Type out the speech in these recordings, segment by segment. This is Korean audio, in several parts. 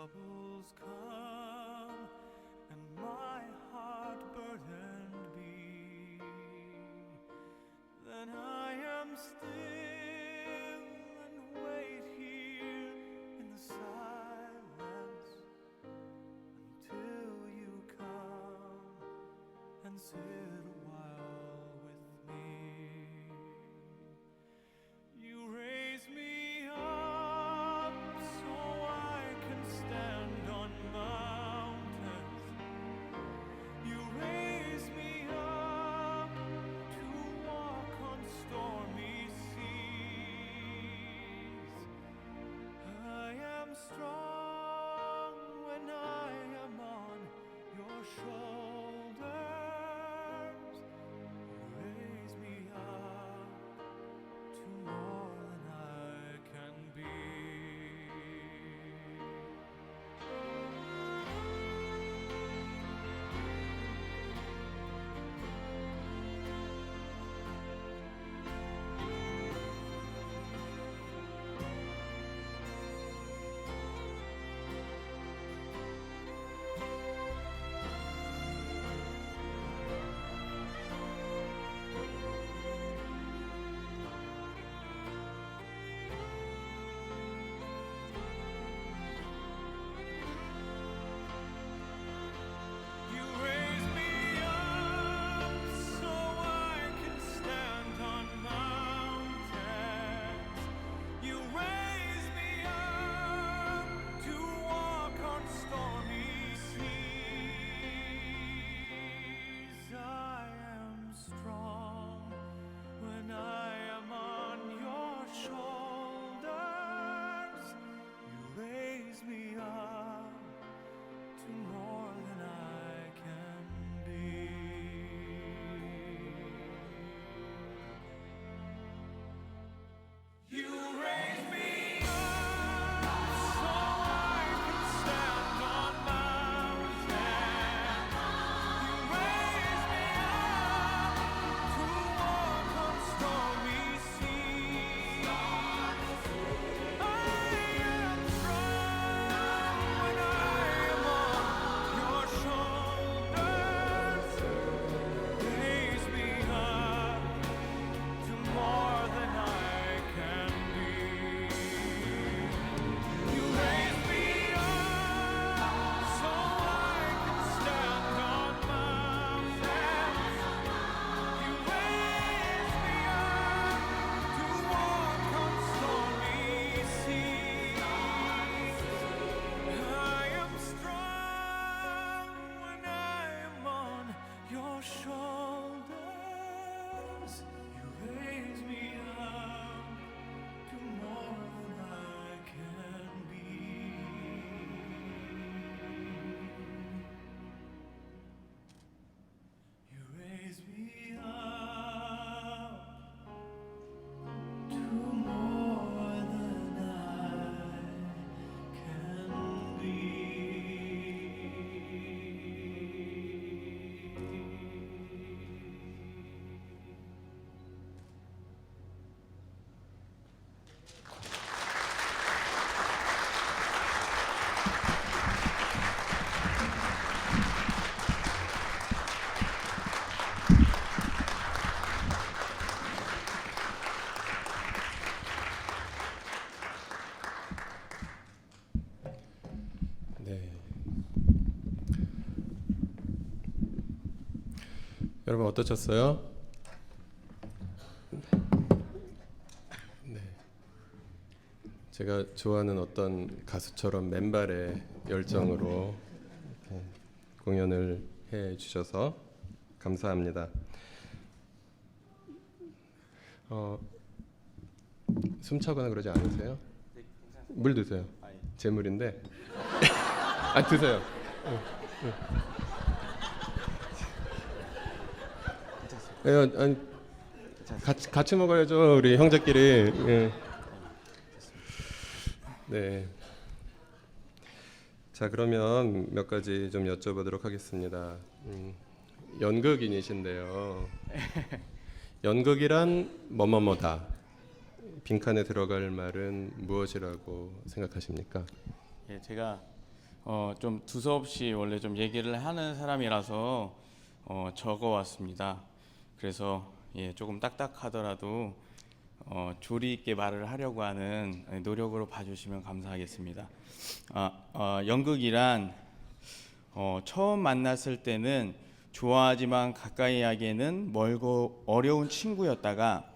troubles come and my heart burdened be, then I am still and wait here in the silence until you come and sit a while with me. You raise me up so I can stand on mountains. You raise me up to walk on stormy seas. I am strong when I am on your shoulders. You raise me up to more than I can be. You raise me up so I can stand on mountains. You raise me up to walk on stormy seas. I am strong when I am on your shoulders. You raise me up to more than I can be. You raise me up so I can stand on mountains. You raise me up to walk on stormy seas. I am strong when I am on your shoulders. Raise me up to more than I can be. You raise me up so I can stand on mountains. You raise me up to walk on stormy seas. I am strong when I am on your shoulders. You raise me up to more than I can be. You raise me up to more than I can be. 네. 여러분 어떠셨어요? 네. 제가 좋아하는 어떤 가수처럼 맨발의 열정으로 이렇게 공연을 해 주셔서 감사합니다. 숨차거나 그러지 않으세요? 물 드세요. 제 물인데. 아, 드세요. 아니, 같이 먹어야죠, 우리 형제끼리. 예. 네. 자, 그러면 몇 가지 좀 여쭤보도록 하겠습니다. 연극인이신데요. 연극이란 뭐뭐뭐다. 빈칸에 들어갈 말은 무엇이라고 생각하십니까? 예, 제가 좀 두서없이 원래 좀 얘기를 하는 사람이라서 적어왔습니다. 그래서 조금 딱딱하더라도 조리 있게 말을 하려고 하는 노력으로 봐주시면 감사하겠습니다. 연극이란 처음 만났을 때는 좋아하지만 가까이 하기에는 멀고 어려운 친구였다가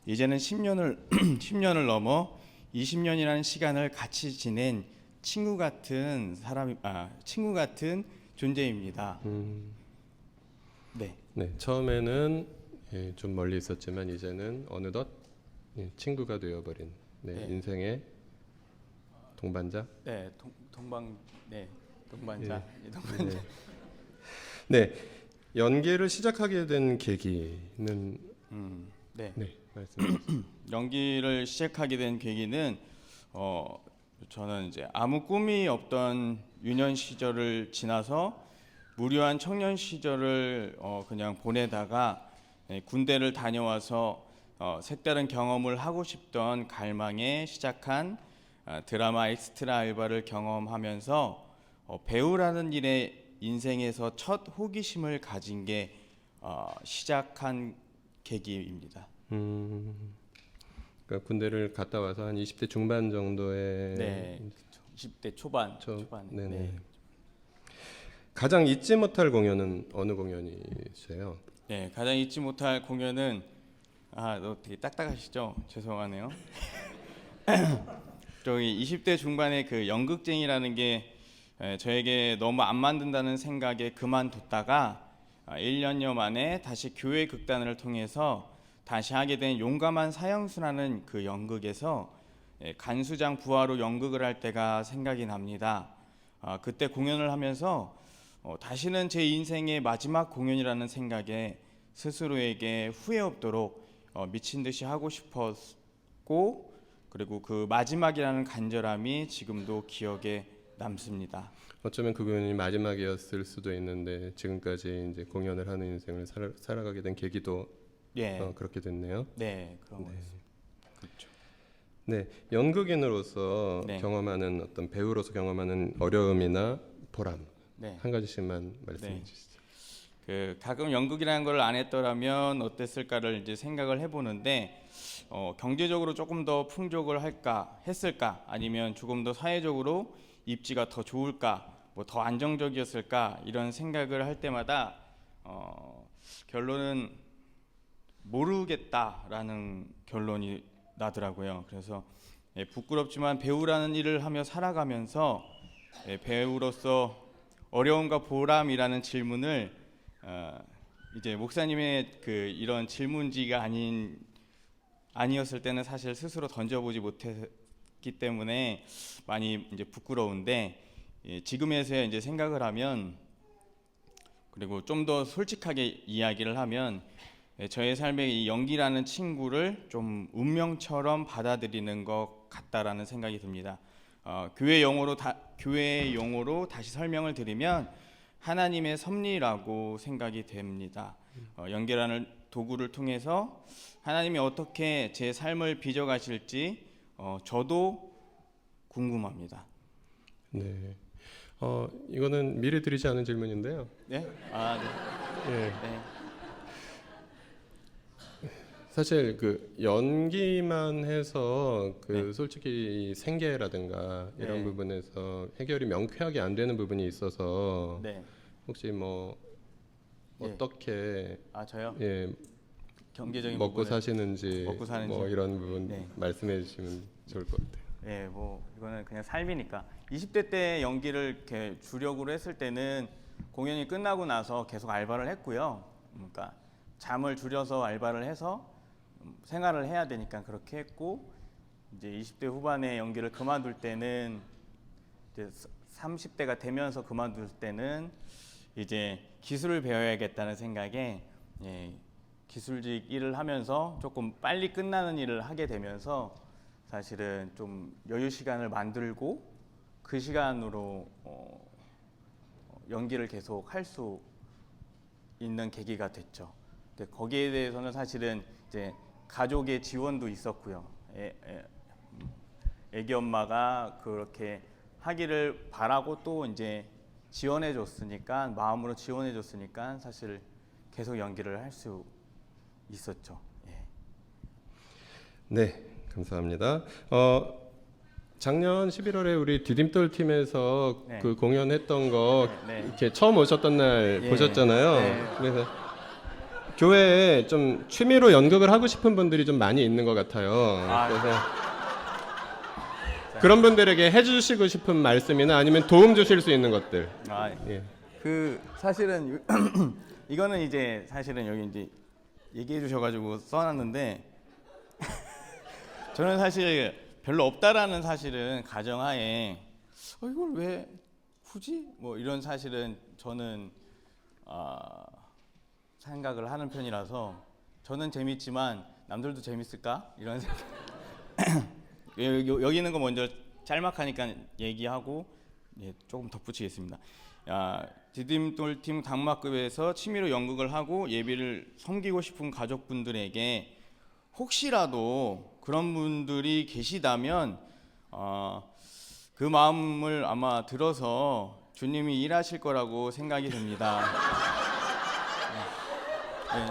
이제는 10년을 넘어 20년이라는 시간을 같이 지낸 친구 같은 존재입니다. 네. 네, 처음에는 좀 멀리 있었지만 이제는 어느덧 친구가 되어버린 네. 인생의 동반자. 네, 동반자. 네, 연기를 시작하게 된 계기는 네. 말씀해 주세요. 연기를 시작하게 된 계기는 저는 이제 아무 꿈이 없던 유년 시절을 지나서 무료한 청년 시절을 그냥 보내다가 군대를 다녀와서 색다른 경험을 하고 싶던 갈망에 시작한 드라마 엑스트라 알바를 경험하면서 배우라는 일에 인생에서 첫 호기심을 가진 게 시작한 계기입니다. 그러니까 군대를 갔다 와서 한 20대 중반 정도에 네, 20대 초반. 네네. 네. 가장 잊지 못할 공연은 어느 공연이세요? 네, 가장 잊지 못할 공연은 너 되게 딱딱하시죠? 죄송하네요. 저기 20대 중반에 그 연극쟁이라는 게 저에게 너무 안 만든다는 생각에 그만뒀다가 1년여 만에 다시 교회 극단을 통해서 다시 하게 된 용감한 사형수라는 그 연극에서 간수장 부하로 연극을 할 때가 생각이 납니다. 그때 공연을 하면서 다시는 제 인생의 마지막 공연이라는 생각에 스스로에게 후회 없도록 미친 듯이 하고 싶었고, 그리고 그 마지막이라는 간절함이 지금도 기억에 남습니다. 어쩌면 그 공연이 마지막이었을 수도 있는데 지금까지 이제 공연을 하는 인생을 살아가게 된 계기도 그렇게 됐네요. 네, 그런 거였습니다. 그렇죠. 네, 연극인으로서 네. 경험하는 어떤 배우로서 경험하는 어려움이나 보람 네. 한 가지씩만 말씀해 네. 주시죠. 가끔 연극이라는 걸 안 했더라면 어땠을까를 이제 생각을 해보는데 경제적으로 조금 더 풍족을 했을까 아니면 조금 더 사회적으로 입지가 더 좋을까 뭐 더 안정적이었을까 이런 생각을 할 때마다 결론은 모르겠다라는 결론이 나더라고요. 그래서 부끄럽지만 배우라는 일을 하며 살아가면서 배우로서 어려움과 보람이라는 질문을 이제 목사님의 그 이런 질문지가 아니었을 때는 사실 스스로 던져보지 못했기 때문에 많이 이제 부끄러운데 지금에서야 이제 생각을 하면 그리고 좀 더 솔직하게 이야기를 하면 저의 삶에 이 연기라는 친구를 좀 운명처럼 받아들이는 것 같다라는 생각이 듭니다. 교회 용어로 다시 설명을 드리면 하나님의 섭리라고 생각이 됩니다. 연기라는 도구를 통해서 하나님이 어떻게 제 삶을 빚어가실지 저도 궁금합니다. 네, 이거는 미리 드리지 않은 질문인데요. 네? 네. 예. 네. 사실 그 연기만 해서 네. 솔직히 생계라든가 이런 네. 부분에서 해결이 명쾌하게 안 되는 부분이 있어서 네. 혹시 뭐 예. 어떻게 저요? 경제적인 먹고 부분을 사시는지 먹고 사는지. 뭐 이런 부분 네. 말씀해 주시면 좋을 것 같아요. 네, 뭐 이거는 그냥 삶이니까. 20대 때 연기를 이렇게 주력으로 했을 때는 공연이 끝나고 나서 계속 알바를 했고요. 그러니까 잠을 줄여서 알바를 해서 생활을 해야 되니까 그렇게 했고, 이제 20대 후반에 연기를 그만둘 때는 이제 30대가 되면서 그만둘 때는 이제 기술을 배워야겠다는 생각에 기술직 일을 하면서 조금 빨리 끝나는 일을 하게 되면서 사실은 좀 여유 시간을 만들고 그 시간으로 연기를 계속 할 수 있는 계기가 됐죠. 근데 거기에 대해서는 사실은 이제 가족의 지원도 있었고요. 애기 엄마가 그렇게 하기를 바라고 또 이제 지원해 줬으니까 마음으로 지원해 줬으니까 사실 계속 연기를 할 수 있었죠. 예. 네, 감사합니다. 작년 11월에 우리 디딤돌 팀에서 네. 그 공연했던 거 네. 이렇게 처음 오셨던 날 예. 보셨잖아요. 네. 그래서 교회에 좀 취미로 연극을 하고 싶은 분들이 좀 많이 있는 것 같아요. 그래서 그런 분들에게 해주시고 싶은 말씀이나 아니면 도움 주실 수 있는 것들. 아, 예. 그 사실은 이거는 이제 사실은 여기 이제 얘기해 주셔가지고 써놨는데 저는 사실 별로 없다라는 사실은 가정하에 이걸 왜 굳이 뭐 이런 사실은 저는 생각을 하는 편이라서 저는 재밌지만 남들도 재밌을까 이런 생각. 여기 있는 거 먼저 짤막하니까 얘기하고 조금 덧붙이겠습니다. 디딤돌 팀 강막급에서 취미로 연극을 하고 예비를 섬기고 싶은 가족분들에게 혹시라도 그런 분들이 계시다면 그 마음을 아마 들어서 주님이 일하실 거라고 생각이 듭니다. 네,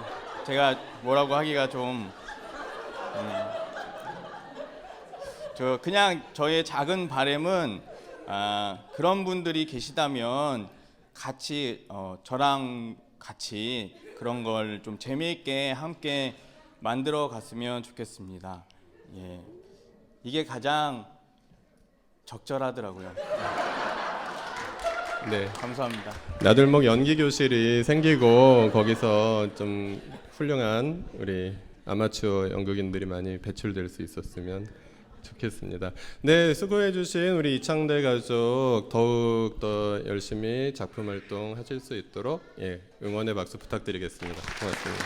제가 뭐라고 하기가 좀 그냥 저의 작은 바람은 그런 분들이 계시다면 같이 저랑 같이 그런 걸 좀 재미있게 함께 만들어 갔으면 좋겠습니다. 예, 이게 가장 적절하더라고요. 네. 감사합니다. 나들목 연기 교실이 생기고 거기서 좀 훌륭한 우리 아마추어 연극인들이 많이 배출될 수 있었으면 좋겠습니다. 네, 수고해주신 우리 이창대 가족 더욱 더 열심히 작품 활동 하실 수 있도록 응원의 박수 부탁드리겠습니다. 고맙습니다.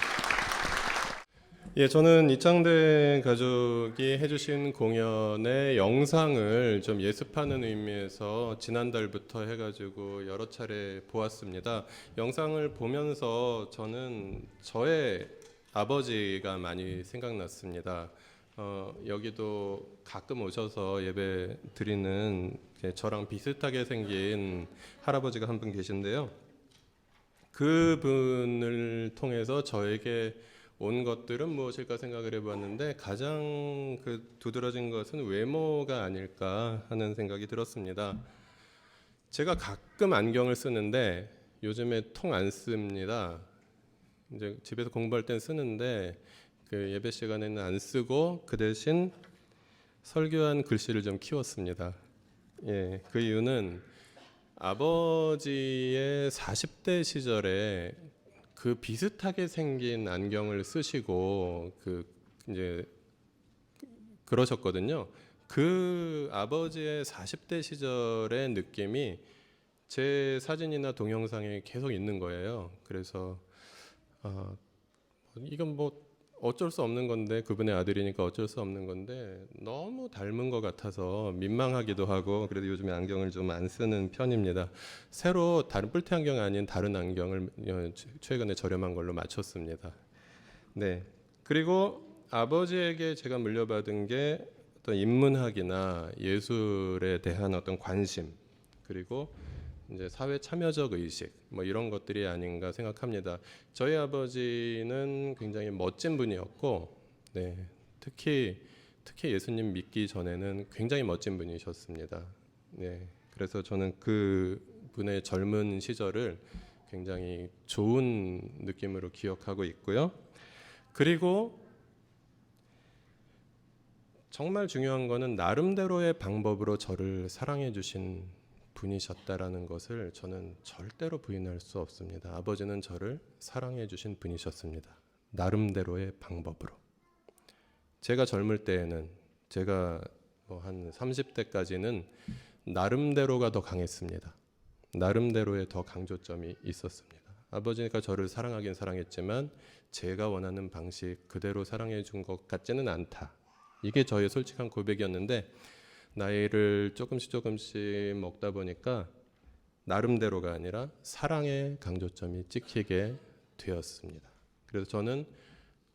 저는 이창대 가족이 해주신 공연의 영상을 좀 예습하는 의미에서 지난달부터 해가지고 여러 차례 보았습니다. 영상을 보면서 저는 저의 아버지가 많이 생각났습니다. 여기도 가끔 오셔서 예배 드리는 저랑 비슷하게 생긴 할아버지가 한 분 계신데요. 그분을 통해서 저에게 온 것들은 무엇일까 생각을 해봤는데 가장 두드러진 것은 외모가 아닐까 하는 생각이 들었습니다. 제가 가끔 안경을 쓰는데 요즘에 통 안 씁니다. 이제 집에서 공부할 땐 쓰는데 그 예배 시간에는 안 쓰고 그 대신 설교한 글씨를 좀 키웠습니다. 그 이유는 아버지의 40대 시절에 그 비슷하게 생긴 안경을 쓰시고 이제 그러셨거든요. 그 아버지의 40대 시절의 느낌이 제 사진이나 동영상에 계속 있는 거예요. 그래서 이건 뭐 어쩔 수 없는 건데 그분의 아들이니까 어쩔 수 없는 건데 너무 닮은 것 같아서 민망하기도 하고 그래도 요즘에 안경을 좀 안 쓰는 편입니다. 새로 다른 뿔테 안경 아닌 다른 안경을 최근에 저렴한 걸로 맞췄습니다. 네. 그리고 아버지에게 제가 물려받은 게 어떤 인문학이나 예술에 대한 어떤 관심 그리고 이제 사회 참여적 의식 뭐 이런 것들이 아닌가 생각합니다. 저희 아버지는 굉장히 멋진 분이었고, 특히 예수님 믿기 전에는 굉장히 멋진 분이셨습니다. 그래서 저는 그 분의 젊은 시절을 굉장히 좋은 느낌으로 기억하고 있고요. 그리고 정말 중요한 거는 나름대로의 방법으로 저를 사랑해 주신 분이셨다라는 것을 저는 절대로 부인할 수 없습니다. 아버지는 저를 사랑해 주신 분이셨습니다. 나름대로의 방법으로. 제가 젊을 때에는 제가 한 30대까지는 나름대로가 더 강했습니다. 나름대로의 더 강조점이 있었습니다. 아버지가 저를 사랑하긴 사랑했지만 제가 원하는 방식 그대로 사랑해 준 것 같지는 않다. 이게 저의 솔직한 고백이었는데 나이를 조금씩 먹다 보니까 나름대로가 아니라 사랑의 강조점이 찍히게 되었습니다. 그래서 저는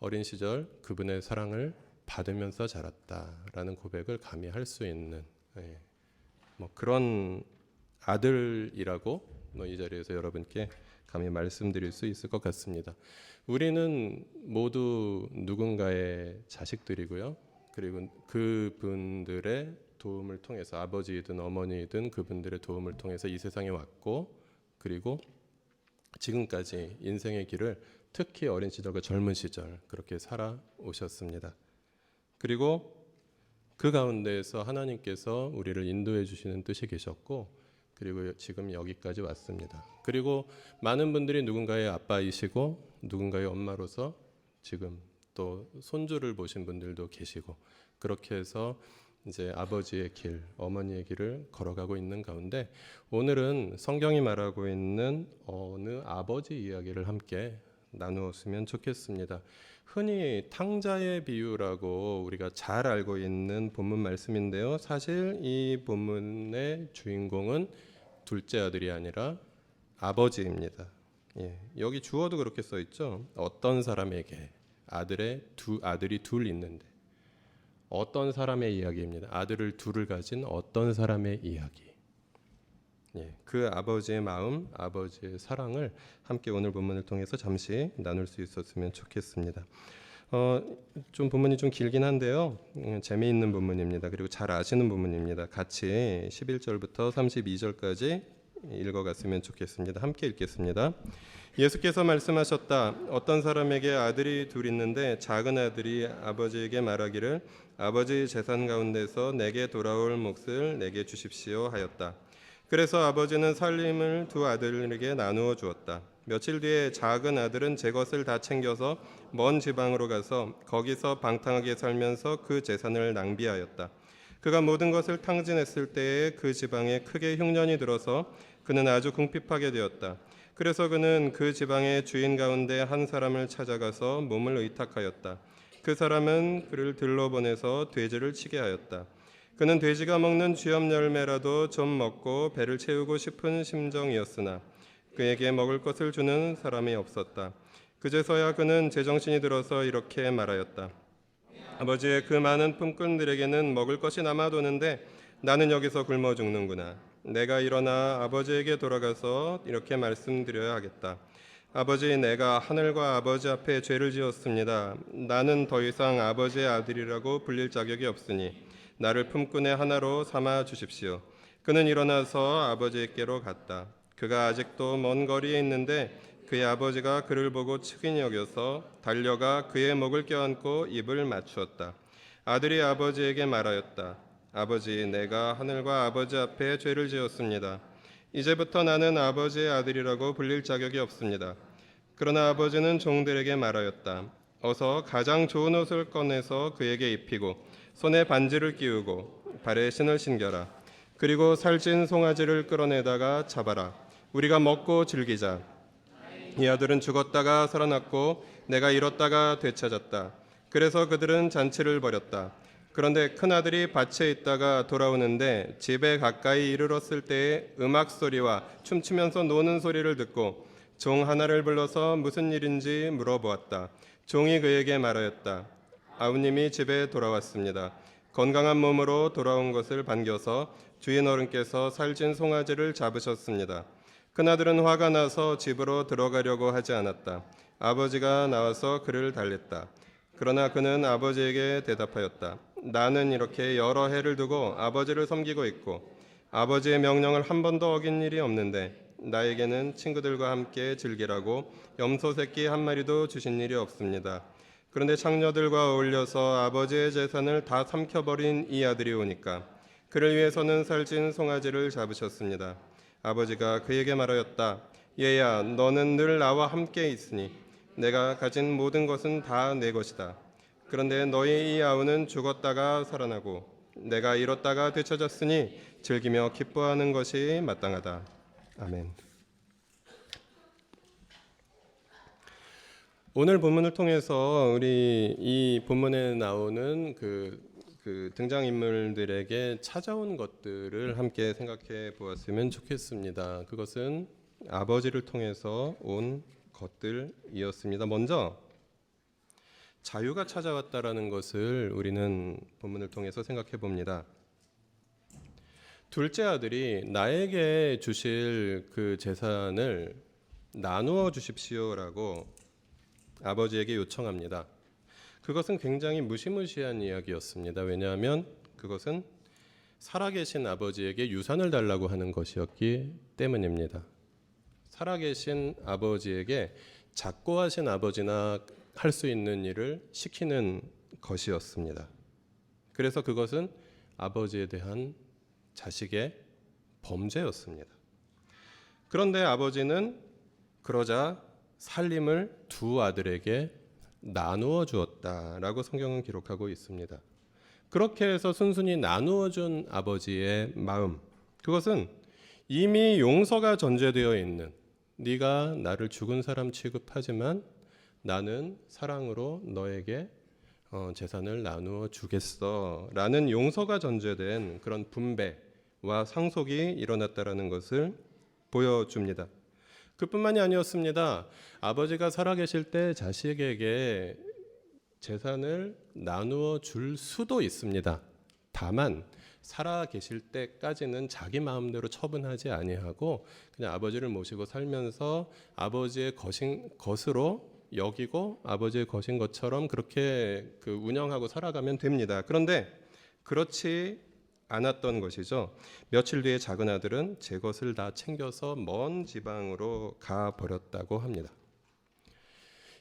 어린 시절 그분의 사랑을 받으면서 자랐다라는 고백을 감히 할 수 있는 뭐 그런 아들이라고 이 자리에서 여러분께 감히 말씀드릴 수 있을 것 같습니다. 우리는 모두 누군가의 자식들이고요. 그리고 그분들의 도움을 통해서 아버지이든 어머니이든 그분들의 도움을 통해서 이 세상에 왔고, 그리고 지금까지 인생의 길을 특히 어린 시절과 젊은 시절 그렇게 살아오셨습니다. 그리고 그 가운데에서 하나님께서 우리를 인도해 주시는 뜻이 계셨고, 그리고 지금 여기까지 왔습니다. 그리고 많은 분들이 누군가의 아빠이시고 누군가의 엄마로서 지금 또 손주를 보신 분들도 계시고, 그렇게 해서 이제 아버지의 길, 어머니의 길을 걸어가고 있는 가운데 오늘은 성경이 말하고 있는 어느 아버지 이야기를 함께 나누었으면 좋겠습니다. 흔히 탕자의 비유라고 우리가 잘 알고 있는 본문 말씀인데요. 사실 이 본문의 주인공은 둘째 아들이 아니라 아버지입니다. 예, 여기 주어도 그렇게 써 있죠. 어떤 사람에게 아들이 둘 있는데, 어떤 사람의 이야기입니다. 아들을 둘을 가진 어떤 사람의 이야기. 예, 그 아버지의 마음, 아버지의 사랑을 함께 오늘 본문을 통해서 잠시 나눌 수 있었으면 좋겠습니다. 좀 본문이 좀 길긴 한데요. 재미있는 본문입니다. 그리고 잘 아시는 본문입니다. 같이 11절부터 32절까지 읽어갔으면 좋겠습니다. 함께 읽겠습니다. 예수께서 말씀하셨다. 어떤 사람에게 아들이 둘 있는데 작은 아들이 아버지에게 말하기를 아버지 재산 가운데서 내게 돌아올 몫을 내게 주십시오 하였다. 그래서 아버지는 살림을 두 아들에게 나누어 주었다. 며칠 뒤에 작은 아들은 제 것을 다 챙겨서 먼 지방으로 가서 거기서 방탕하게 살면서 그 재산을 낭비하였다. 그가 모든 것을 탕진했을 때에 그 지방에 크게 흉년이 들어서 그는 아주 궁핍하게 되었다. 그래서 그는 그 지방의 주인 가운데 한 사람을 찾아가서 몸을 의탁하였다. 그 사람은 그를 들러보내서 돼지를 치게 하였다. 그는 돼지가 먹는 쥐염 열매라도 좀 먹고 배를 채우고 싶은 심정이었으나 그에게 먹을 것을 주는 사람이 없었다. 그제서야 그는 제정신이 들어서 이렇게 말하였다. 아버지의 그 많은 품꾼들에게는 먹을 것이 남아도는데 나는 여기서 굶어 죽는구나. 내가 일어나 아버지에게 돌아가서 이렇게 말씀드려야 하겠다. 아버지, 내가 하늘과 아버지 앞에 죄를 지었습니다. 나는 더 이상 아버지의 아들이라고 불릴 자격이 없으니 나를 품꾼의 하나로 삼아 주십시오. 그는 일어나서 아버지께로 갔다. 그가 아직도 먼 거리에 있는데 그의 아버지가 그를 보고 측은히 여겨서 달려가 그의 목을 껴안고 입을 맞추었다. 아들이 아버지에게 말하였다. 아버지, 내가 하늘과 아버지 앞에 죄를 지었습니다. 이제부터 나는 아버지의 아들이라고 불릴 자격이 없습니다. 그러나 아버지는 종들에게 말하였다. 어서 가장 좋은 옷을 꺼내서 그에게 입히고 손에 반지를 끼우고 발에 신을 신겨라. 그리고 살찐 송아지를 끌어내다가 잡아라. 우리가 먹고 즐기자. 이 아들은 죽었다가 살아났고 내가 잃었다가 되찾았다. 그래서 그들은 잔치를 벌였다. 그런데 큰아들이 밭에 있다가 돌아오는데 집에 가까이 이르렀을 때에 음악 소리와 춤추면서 노는 소리를 듣고 종 하나를 불러서 무슨 일인지 물어보았다. 종이 그에게 말하였다. 아버님이 집에 돌아왔습니다. 건강한 몸으로 돌아온 것을 반겨서 주인 어른께서 살찐 송아지를 잡으셨습니다. 큰아들은 화가 나서 집으로 들어가려고 하지 않았다. 아버지가 나와서 그를 달랬다. 그러나 그는 아버지에게 대답하였다. 나는 이렇게 여러 해를 두고 아버지를 섬기고 있고 아버지의 명령을 한 번도 어긴 일이 없는데 나에게는 친구들과 함께 즐기라고 염소 새끼 한 마리도 주신 일이 없습니다. 그런데 창녀들과 어울려서 아버지의 재산을 다 삼켜버린 이 아들이 오니까 그를 위해서는 살찐 송아지를 잡으셨습니다. 아버지가 그에게 말하였다. 얘야, 너는 늘 나와 함께 있으니 내가 가진 모든 것은 다 내 것이다. 그런데 너희 이 아우는 죽었다가 살아나고 내가 잃었다가 되찾았으니 즐기며 기뻐하는 것이 마땅하다. 아멘. 오늘 본문을 통해서 우리 이 본문에 나오는 그 등장인물들에게 찾아온 것들을 함께 생각해 보았으면 좋겠습니다. 그것은 아버지를 통해서 온 것들이었습니다. 먼저 자유가 찾아왔다라는 것을 우리는 본문을 통해서 생각해 봅니다. 둘째 아들이 나에게 주실 그 재산을 나누어 주십시오라고 아버지에게 요청합니다. 그것은 굉장히 무시무시한 이야기였습니다. 왜냐하면 그것은 살아계신 아버지에게 유산을 달라고 하는 것이었기 때문입니다. 살아계신 아버지에게 작고하신 아버지나 할 수 있는 일을 시키는 것이었습니다. 그래서 그것은 아버지에 대한 자식의 범죄였습니다. 그런데 아버지는 그러자 살림을 두 아들에게 나누어 주었다라고 성경은 기록하고 있습니다. 그렇게 해서 순순히 나누어 준 아버지의 마음, 그것은 이미 용서가 전제되어 있는, 네가 나를 죽은 사람 취급하지만 나는 사랑으로 너에게 재산을 나누어 주겠어 라는 용서가 전제된 그런 분배와 상속이 일어났다라는 것을 보여줍니다. 그뿐만이 아니었습니다. 아버지가 살아계실 때 자식에게 재산을 나누어 줄 수도 있습니다. 다만 살아계실 때까지는 자기 마음대로 처분하지 아니하고 그냥 아버지를 모시고 살면서 아버지의 것으로 여기고 아버지의 것인 것처럼 그렇게 운영하고 살아가면 됩니다. 그런데 그렇지 않았던 것이죠. 며칠 뒤에 작은 아들은 제 것을 다 챙겨서 먼 지방으로 가 버렸다고 합니다.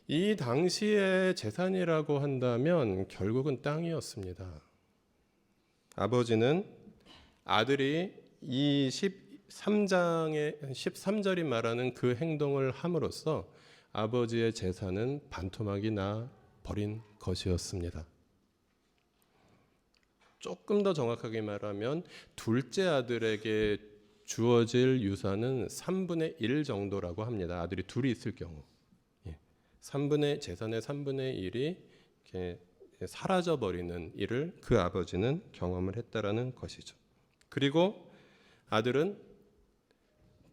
이 당시의 재산이라고 한다면 결국은 땅이었습니다. 아버지는 아들이 이 13장의 13절이 말하는 그 행동을 함으로써 아버지의 재산은 반토막이 나 버린 것이었습니다. 조금 더 정확하게 말하면 둘째 아들에게 주어질 유산은 3분의 1 정도라고 합니다. 아들이 둘이 있을 경우. 재산의 3분의 1이 이렇게 사라져버리는 일을 그 아버지는 경험을 했다라는 것이죠. 그리고 아들은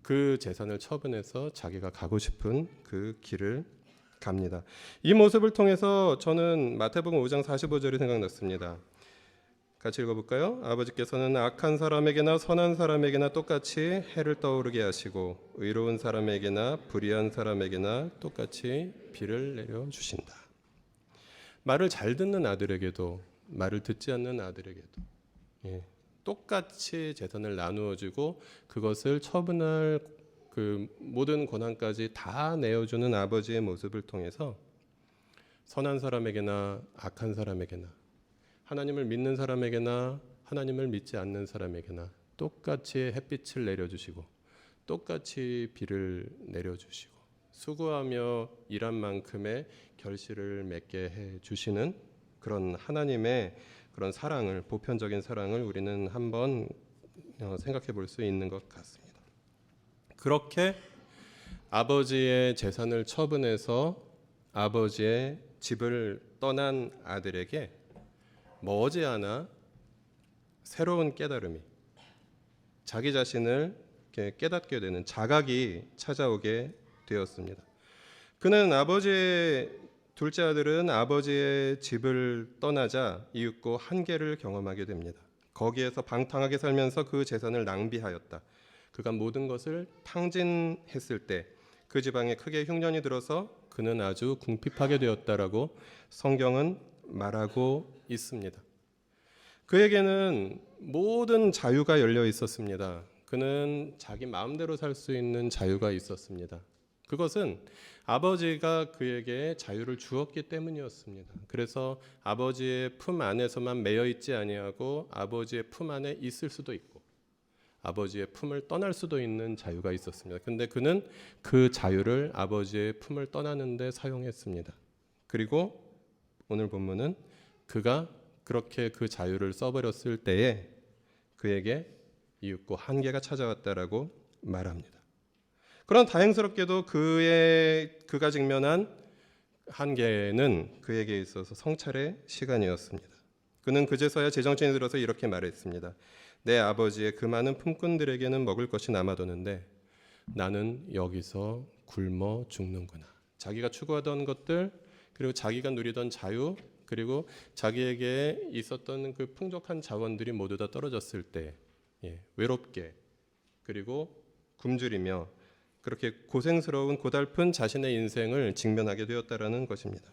그 재산을 처분해서 자기가 가고 싶은 그 길을 갑니다. 이 모습을 통해서 저는 마태복음 5장 45절이 생각났습니다. 같이 읽어볼까요? 아버지께서는 악한 사람에게나 선한 사람에게나 똑같이 해를 떠오르게 하시고 의로운 사람에게나 불의한 사람에게나 똑같이 비를 내려주신다. 말을 잘 듣는 아들에게도 말을 듣지 않는 아들에게도 똑같이 재산을 나누어주고 그것을 처분할 그 모든 권한까지 다 내어주는 아버지의 모습을 통해서 선한 사람에게나 악한 사람에게나 하나님을 믿는 사람에게나 하나님을 믿지 않는 사람에게나 똑같이 햇빛을 내려주시고 똑같이 비를 내려주시고 수고하며 일한 만큼의 결실을 맺게 해주시는 그런 하나님의 그런 사랑을, 보편적인 사랑을 우리는 한번 생각해 볼 수 있는 것 같습니다. 그렇게 아버지의 재산을 처분해서 아버지의 집을 떠난 아들에게 머지않아 새로운 깨달음이, 자기 자신을 깨닫게 되는 자각이 찾아오게 되었습니다. 그는 둘째 아들은 아버지의 집을 떠나자 이윽고 한계를 경험하게 됩니다. 거기에서 방탕하게 살면서 그 재산을 낭비하였다. 그가 모든 것을 탕진했을 때 그 지방에 크게 흉년이 들어서 그는 아주 궁핍하게 되었다라고 성경은 말하고 있습니다. 그에게는 모든 자유가 열려 있었습니다. 그는 자기 마음대로 살 수 있는 자유가 있었습니다. 그것은 아버지가 그에게 자유를 주었기 때문이었습니다. 그래서 아버지의 품 안에서만 매여 있지 아니하고 아버지의 품 안에 있을 수도 있고 아버지의 품을 떠날 수도 있는 자유가 있었습니다. 근데 그는 그 자유를 아버지의 품을 떠나는 데 사용했습니다. 그리고 오늘 본문은 그가 그렇게 그 자유를 써버렸을 때에 그에게 이윽고 한계가 찾아왔다라고 말합니다. 그런 다행스럽게도 그가 직면한 한계는 그에게 있어서 성찰의 시간이었습니다. 그는 그제서야 제정신이 들어서 이렇게 말했습니다. 내 아버지의 그 많은 품꾼들에게는 먹을 것이 남아도는데 나는 여기서 굶어 죽는구나. 자기가 추구하던 것들, 그리고 자기가 누리던 자유, 그리고 자기에게 있었던 그 풍족한 자원들이 모두 다 떨어졌을 때 외롭게 그리고 굶주리며 그렇게 고생스러운 고달픈 자신의 인생을 직면하게 되었다라는 것입니다.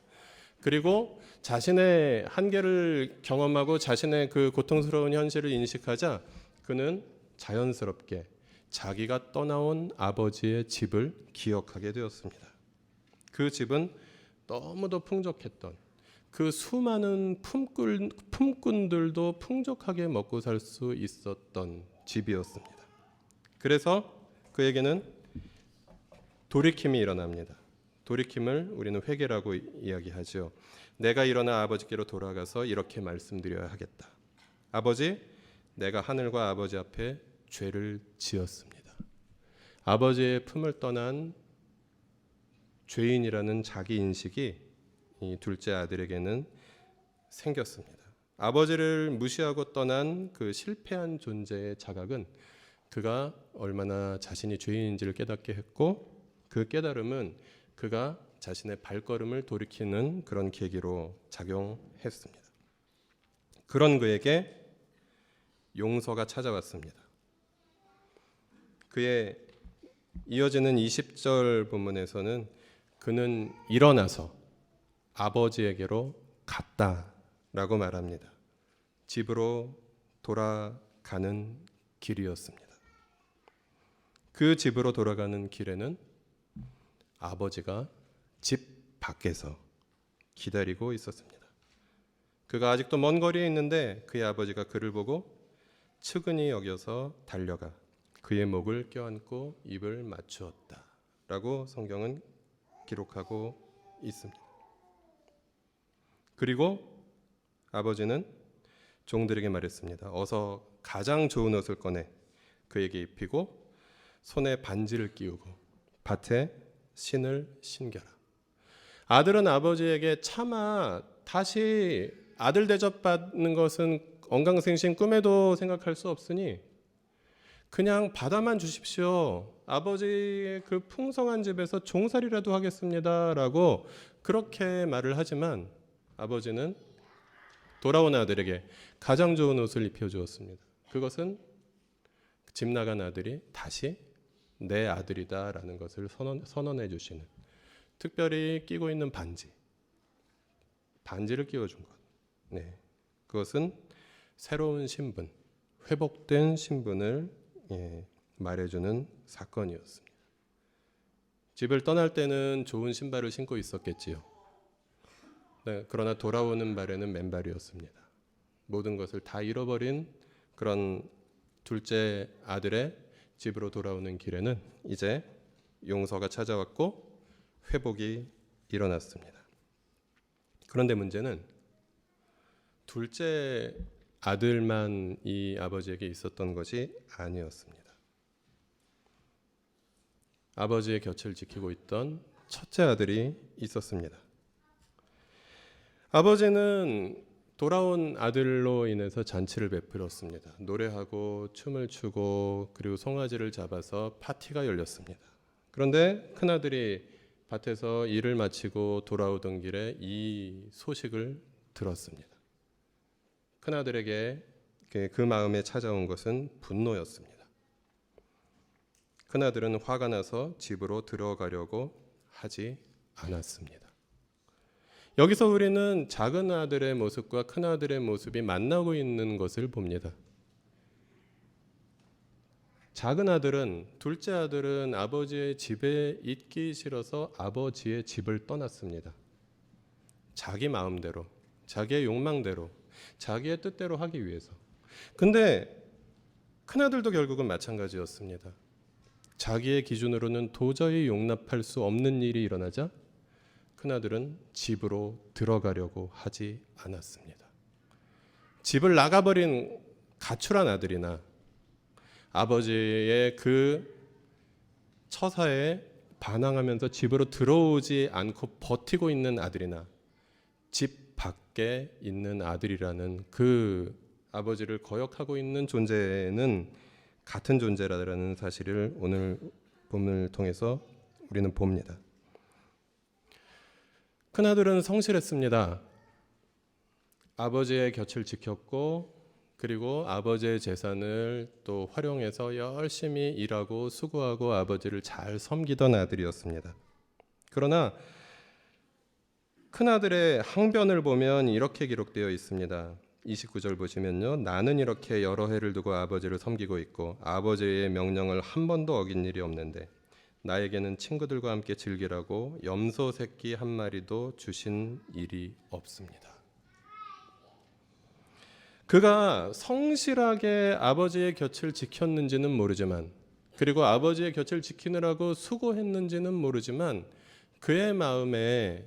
그리고 자신의 한계를 경험하고 자신의 그 고통스러운 현실을 인식하자 그는 자연스럽게 자기가 떠나온 아버지의 집을 기억하게 되었습니다. 그 집은 너무도 풍족했던 그 수많은 품꾼들도 풍족하게 먹고 살 수 있었던 집이었습니다. 그래서 그에게는 돌이킴이 일어납니다. 돌이킴을 우리는 회개라고 이야기하죠. 내가 일어나 아버지께로 돌아가서 이렇게 말씀드려야 하겠다. 아버지, 내가 하늘과 아버지 앞에 죄를 지었습니다. 아버지의 품을 떠난 죄인이라는 자기 인식이 이 둘째 아들에게는 생겼습니다. 아버지를 무시하고 떠난 그 실패한 존재의 자각은 그가 얼마나 자신이 죄인인지를 깨닫게 했고 그 깨달음은 그가 자신의 발걸음을 돌이키는 그런 계기로 작용했습니다. 그런 그에게 용서가 찾아왔습니다. 그의 이어지는 20절 본문에서는 그는 일어나서 아버지에게로 갔다라고 말합니다. 집으로 돌아가는 길이었습니다. 그 집으로 돌아가는 길에는 아버지가 집 밖에서 기다리고 있었습니다. 그가 아직도 먼 거리에 있는데 그의 아버지가 그를 보고 측은히 여겨서 달려가 그의 목을 껴안고 입을 맞추었다 라고 성경은 기록하고 있습니다. 그리고 아버지는 종들에게 말했습니다. 어서 가장 좋은 옷을 꺼내 그에게 입히고 손에 반지를 끼우고 밭에 신을 신겨라. 아들은 아버지에게 차마 다시 아들 대접받는 것은 언강생심 꿈에도 생각할 수 없으니 그냥 받아만 주십시오. 아버지의 그 풍성한 집에서 종살이라도 하겠습니다 라고 그렇게 말을 하지만 아버지는 돌아온 아들에게 가장 좋은 옷을 입혀주었습니다. 그것은 집 나간 아들이 다시 내 아들이다라는 것을 선언해 주시는, 특별히 끼고 있는 반지를 끼워준 것. 그것은 새로운 신분, 회복된 신분을 말해주는 사건이었습니다. 집을 떠날 때는 좋은 신발을 신고 있었겠지요. 그러나 돌아오는 발에는 맨발이었습니다. 모든 것을 다 잃어버린 그런 둘째 아들의 집으로 돌아오는 길에는 이제 용서가 찾아왔고 회복이 일어났습니다. 그런데 문제는 둘째 아들만 이 아버지에게 있었던 것이 아니었습니다. 아버지의 곁을 지키고 있던 첫째 아들이 있었습니다. 아버지는 돌아온 아들로 인해서 잔치를 베풀었습니다. 노래하고 춤을 추고 그리고 송아지를 잡아서 파티가 열렸습니다. 그런데 큰아들이 밭에서 일을 마치고 돌아오던 길에 이 소식을 들었습니다. 큰아들에게 그 마음에 찾아온 것은 분노였습니다. 큰아들은 화가 나서 집으로 들어가려고 하지 않았습니다. 여기서 우리는 작은 아들의 모습과 큰 아들의 모습이 만나고 있는 것을 봅니다. 작은 아들은, 둘째 아들은 아버지의 집에 있기 싫어서 아버지의 집을 떠났습니다. 자기 마음대로, 자기의 욕망대로, 자기의 뜻대로 하기 위해서. 근데 큰 아들도 결국은 마찬가지였습니다. 자기의 기준으로는 도저히 용납할 수 없는 일이 일어나자 큰아들은 집으로 들어가려고 하지 않았습니다. 집을 나가버린 가출한 아들이나 아버지의 그 처사에 반항하면서 집으로 들어오지 않고 버티고 있는 아들이나 집 밖에 있는 아들이라는 그 아버지를 거역하고 있는 존재는 같은 존재라는 사실을 오늘 본문을 통해서 우리는 봅니다. 큰아들은 성실했습니다. 아버지의 곁을 지켰고 그리고 아버지의 재산을 또 활용해서 열심히 일하고 수고하고 아버지를 잘 섬기던 아들이었습니다. 그러나 큰아들의 항변을 보면 이렇게 기록되어 있습니다. 29절 보시면요. 나는 이렇게 여러 해를 두고 아버지를 섬기고 있고 아버지의 명령을 한 번도 어긴 일이 없는데 나에게는 친구들과 함께 즐기라고 염소 새끼 한 마리도 주신 일이 없습니다. 그가 성실하게 아버지의 곁을 지켰는지는 모르지만, 그리고 아버지의 곁을 지키느라고 수고했는지는 모르지만, 그의 마음에는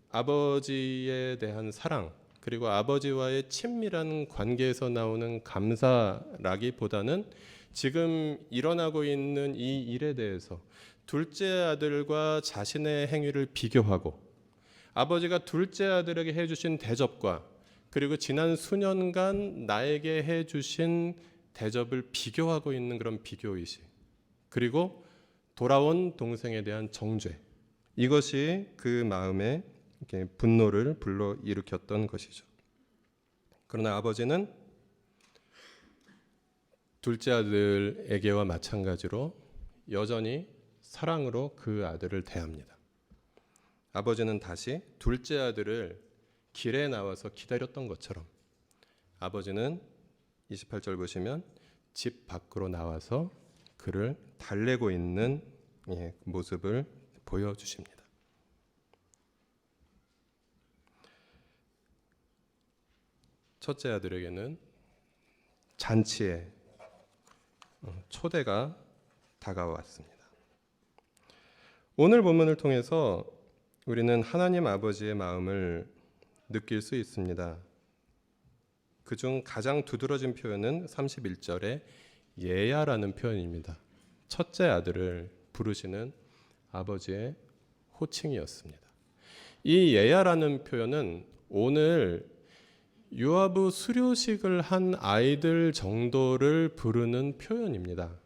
아버지에 대한 사랑, 그리고 아버지와의 친밀한 관계에서 나오는 감사라기보다는 지금 일어나고 있는 이 일에 대해서 둘째 아들과 자신의 행위를 비교하고, 아버지가 둘째 아들에게 해주신 대접과 그리고 지난 수년간 나에게 해주신 대접을 비교하고 있는 그런 비교의식, 그리고 돌아온 동생에 대한 정죄, 이것이 그 마음에 분노를 불러일으켰던 것이죠. 그러나 아버지는 둘째 아들에게와 마찬가지로 여전히 사랑으로 그 아들을 대합니다. 아버지는 다시 둘째 아들을 길에 나와서 기다렸던 것처럼 아버지는 28절 보시면 집 밖으로 나와서 그를 달래고 있는 모습을 보여주십니다. 첫째 아들에게는 잔치의 초대가 다가왔습니다. 오늘 본문을 통해서 우리는 하나님 아버지의 마음을 느낄 수 있습니다. 그중 가장 두드러진 표현은 31절의 예야라는 표현입니다. 첫째 아들을 부르시는 아버지의 호칭이었습니다. 이 예야라는 표현은 오늘 유아부 수료식을 한 아이들 정도를 부르는 표현입니다.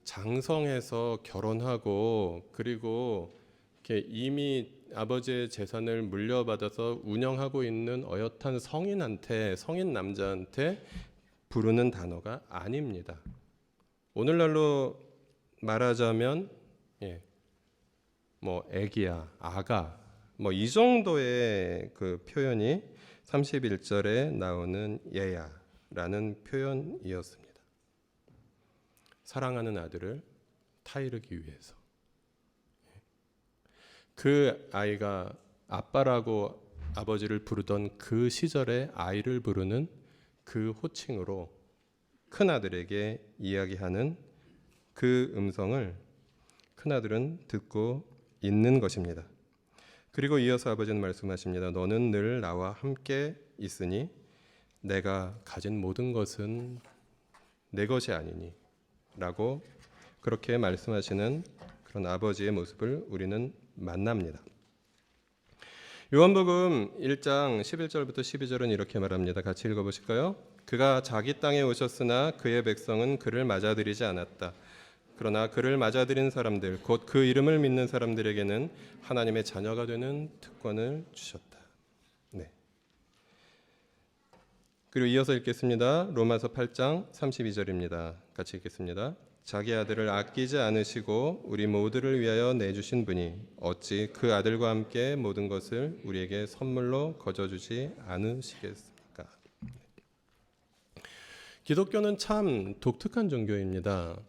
장성해서 결혼하고 그리고 이렇게 이미 아버지의 재산을 물려받아서 운영하고 있는 어엿한 성인 남자한테 부르는 단어가 아닙니다. 오늘날로 말하자면 애기야, 아가, 이 정도의 그 표현이 31절에 나오는 예야라는 표현이었습니다. 사랑하는 아들을 타이르기 위해서. 그 아이가 아빠라고 아버지를 부르던 그 시절의 아이를 부르는 그 호칭으로 큰아들에게 이야기하는 그 음성을 큰아들은 듣고 있는 것입니다. 그리고 이어서 아버지는 말씀하십니다. 너는 늘 나와 함께 있으니 내가 가진 모든 것은 내 것이 아니니 라고 그렇게 말씀하시는 그런 아버지의 모습을 우리는 만납니다. 요한복음 1장 11절부터 12절은 이렇게 말합니다. 같이 읽어보실까요? 그가 자기 땅에 오셨으나 그의 백성은 그를 맞아들이지 않았다. 그러나 그를 맞아들인 사람들, 곧 그 이름을 믿는 사람들에게는 하나님의 자녀가 되는 특권을 주셨다. 네. 그리고 이어서 읽겠습니다. 로마서 8장 32절입니다. 같이 읽겠습니다. 자기 아들을 아끼지 않으시고 우리 모두를 위하여 내주신 분이 어찌 그 아들과 함께 모든 것을 우리에게 선물로 거저주지 않으시겠습니까? 기독교는 참 독특한 종교입니다.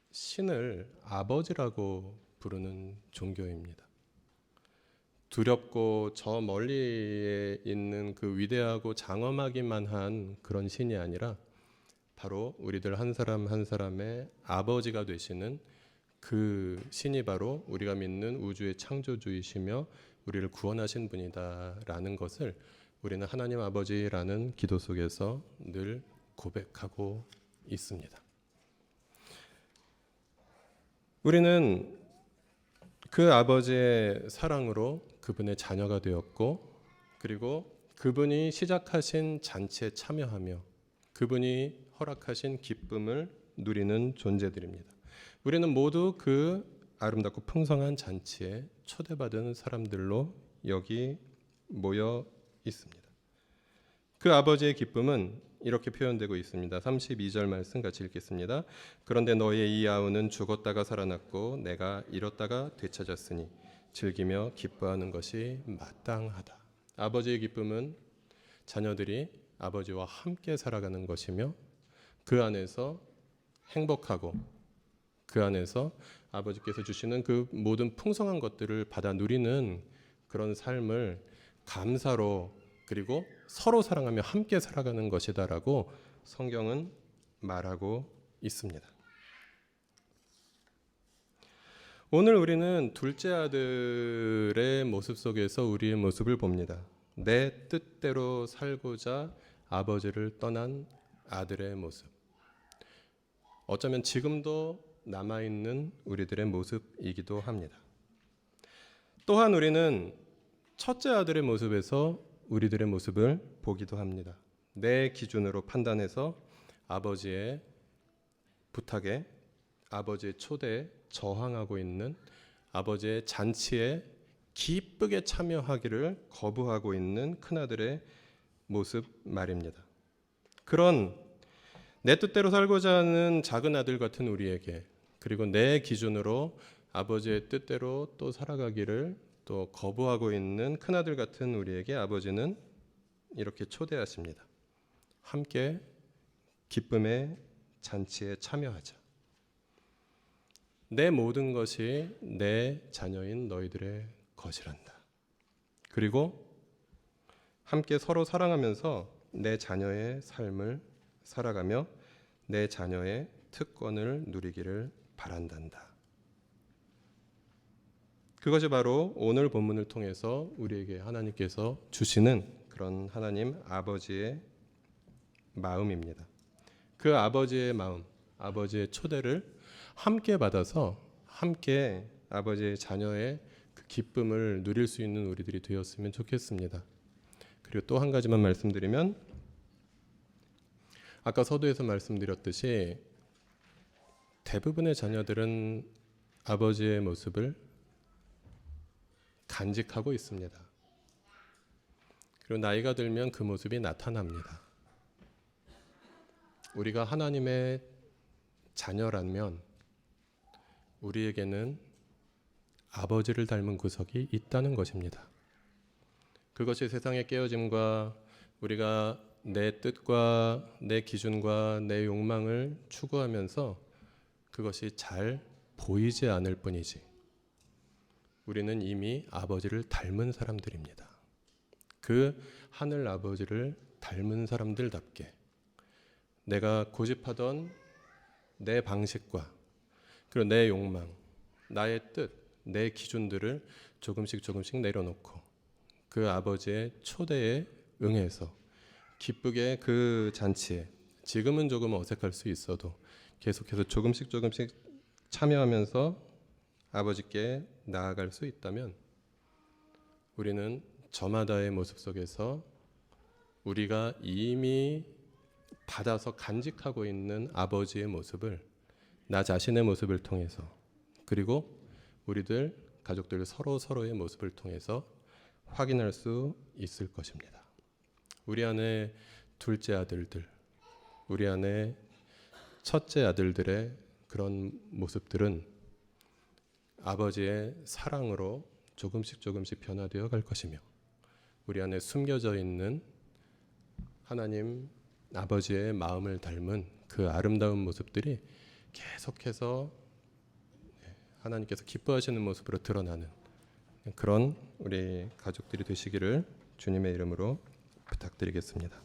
신을 아버지라고 부르는 종교입니다. 두렵고 저 멀리에 있는 그 위대하고 장엄하기만 한 그런 신이 아니라 바로 우리들 한 사람 한 사람의 아버지가 되시는 그 신이 바로 우리가 믿는 우주의 창조주이시며 우리를 구원하신 분이다라는 것을 우리는 하나님 아버지라는 기도 속에서 늘 고백하고 있습니다. 우리는 그 아버지의 사랑으로 그분의 자녀가 되었고, 그리고 그분이 시작하신 잔치에 참여하며 그분이 허락하신 기쁨을 누리는 존재들입니다. 우리는 모두 그 아름답고 풍성한 잔치에 초대받은 사람들로 여기 모여 있습니다. 그 아버지의 기쁨은 이렇게 표현되고 있습니다. 32절 말씀 같이 읽겠습니다. 그런데 너의 이 아우는 죽었다가 살아났고 내가 잃었다가 되찾았으니 즐기며 기뻐하는 것이 마땅하다. 아버지의 기쁨은 자녀들이 아버지와 함께 살아가는 것이며 그 안에서 행복하고 그 안에서 아버지께서 주시는 그 모든 풍성한 것들을 받아 누리는 그런 삶을 감사로 그리고 서로 사랑하며 함께 살아가는 것이다라고 성경은 말하고 있습니다. 오늘 우리는 둘째 아들의 모습 속에서 우리의 모습을 봅니다. 내 뜻대로 살고자 아버지를 떠난 아들의 모습. 어쩌면 지금도 남아있는 우리들의 모습이기도 합니다. 또한 우리는 첫째 아들의 모습에서 우리들의 모습을 보기도 합니다. 내 기준으로 판단해서 아버지의 부탁에, 아버지의 초대에 저항하고 있는, 아버지의 잔치에 기쁘게 참여하기를 거부하고 있는 큰아들의 모습 말입니다. 그런 내 뜻대로 살고자 하는 작은 아들 같은 우리에게, 그리고 내 기준으로 아버지의 뜻대로 또 살아가기를 또 거부하고 있는 큰아들 같은 우리에게 아버지는 이렇게 초대하십니다. 함께 기쁨의 잔치에 참여하자. 내 모든 것이 내 자녀인 너희들의 것이란다. 그리고 함께 서로 사랑하면서 내 자녀의 삶을 살아가며 내 자녀의 특권을 누리기를 바란단다. 그것이 바로 오늘 본문을 통해서 우리에게 하나님께서 주시는 그런 하나님 아버지의 마음입니다. 그 아버지의 마음, 아버지의 초대를 함께 받아서 함께 아버지의 자녀의 그 기쁨을 누릴 수 있는 우리들이 되었으면 좋겠습니다. 그리고 또 한 가지만 말씀드리면, 아까 서두에서 말씀드렸듯이 대부분의 자녀들은 아버지의 모습을 간직하고 있습니다. 그리고 나이가 들면 그 모습이 나타납니다. 우리가 하나님의 자녀라면 우리에게는 아버지를 닮은 구석이 있다는 것입니다. 그것이 세상의 깨어짐과 우리가 내 뜻과 내 기준과 내 욕망을 추구하면서 그것이 잘 보이지 않을 뿐이지 우리는 이미 아버지를 닮은 사람들입니다. 그 하늘 아버지를 닮은 사람들답게 내가 고집하던 내 방식과 그리고 내 욕망, 나의 뜻, 내 기준들을 조금씩 내려놓고 그 아버지의 초대에 응해서 기쁘게 그 잔치에 지금은 조금 어색할 수 있어도 계속해서 조금씩 참여하면서 아버지께 나아갈 수 있다면 우리는 저마다의 모습 속에서 우리가 이미 받아서 간직하고 있는 아버지의 모습을 나 자신의 모습을 통해서 그리고 우리들 가족들 서로의 모습을 통해서 확인할 수 있을 것입니다. 우리 안에 둘째 아들들, 우리 안에 첫째 아들들의 그런 모습들은 아버지의 사랑으로 조금씩 변화되어 갈 것이며 우리 안에 숨겨져 있는 하나님 아버지의 마음을 닮은 그 아름다운 모습들이 계속해서 하나님께서 기뻐하시는 모습으로 드러나는 그런 우리 가족들이 되시기를 주님의 이름으로 부탁드리겠습니다.